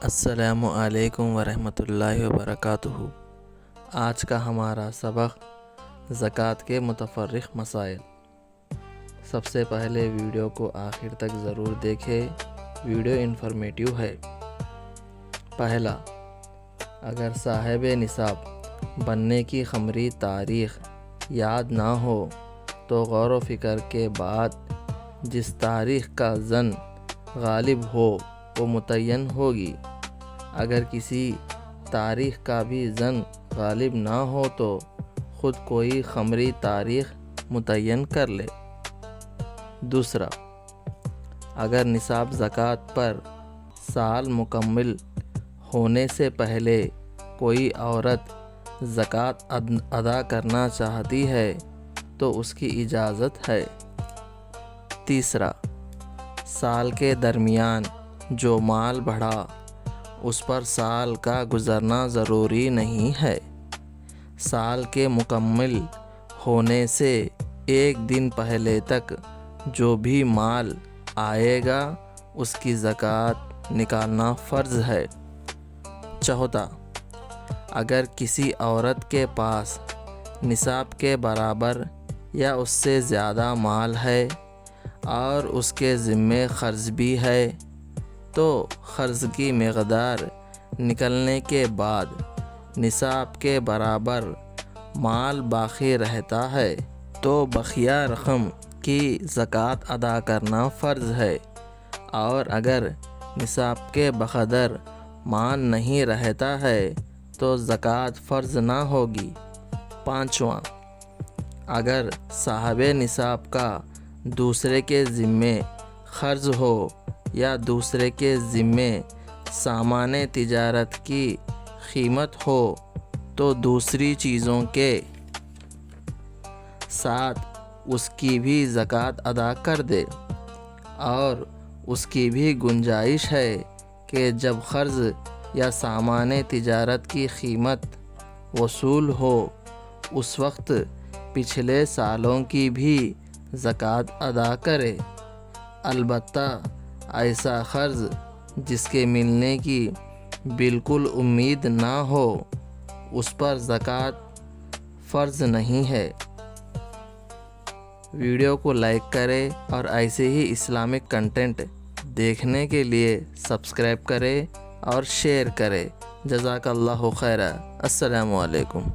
السلام علیکم ورحمۃ اللہ وبرکاتہ۔ آج کا ہمارا سبق زکوٰۃ کے متفرق مسائل۔ سب سے پہلے ویڈیو کو آخر تک ضرور دیکھیں، ویڈیو انفارمیٹیو ہے۔ پہلا، اگر صاحب نصاب بننے کی قمری تاریخ یاد نہ ہو تو غور و فکر کے بعد جس تاریخ کا ظن غالب ہو وہ متعین ہوگی۔ اگر کسی تاریخ کا بھی ظن غالب نہ ہو تو خود کوئی قمری تاریخ متعین کر لے۔ دوسرا، اگر نصاب زکوٰۃ پر سال مکمل ہونے سے پہلے کوئی عورت زکوٰۃ ادا کرنا چاہتی ہے تو اس کی اجازت ہے۔ تیسرا، سال کے درمیان جو مال بڑھا اس پر سال کا گزرنا ضروری نہیں ہے۔ سال کے مکمل ہونے سے ایک دن پہلے تک جو بھی مال آئے گا اس کی زکوٰۃ نکالنا فرض ہے۔ چوتھا، اگر کسی عورت کے پاس نصاب کے برابر یا اس سے زیادہ مال ہے اور اس کے ذمے قرض بھی ہے تو قرض کی مقدار نکلنے کے بعد نصاب کے برابر مال باقی رہتا ہے تو بقیہ رقم کی زکوٰۃ ادا کرنا فرض ہے، اور اگر نصاب کے بقدر مال نہیں رہتا ہے تو زکوٰۃ فرض نہ ہوگی۔ پانچواں، اگر صاحب نصاب کا دوسرے کے ذمے قرض ہو یا دوسرے کے ذمے سامان تجارت کی قیمت ہو تو دوسری چیزوں کے ساتھ اس کی بھی زکوٰۃ ادا کر دے، اور اس کی بھی گنجائش ہے کہ جب قرض یا سامان تجارت کی قیمت وصول ہو اس وقت پچھلے سالوں کی بھی زکوٰۃ ادا کرے۔ البتہ ایسا قرض جس کے ملنے کی بالکل امید نہ ہو اس پر زکوٰۃ فرض نہیں ہے۔ ویڈیو کو لائک کریں اور ایسے ہی اسلامک کنٹینٹ دیکھنے کے لیے سبسکرائب کریں اور شیئر کریں۔ جزاک اللہ خیرا۔ السلام علیکم۔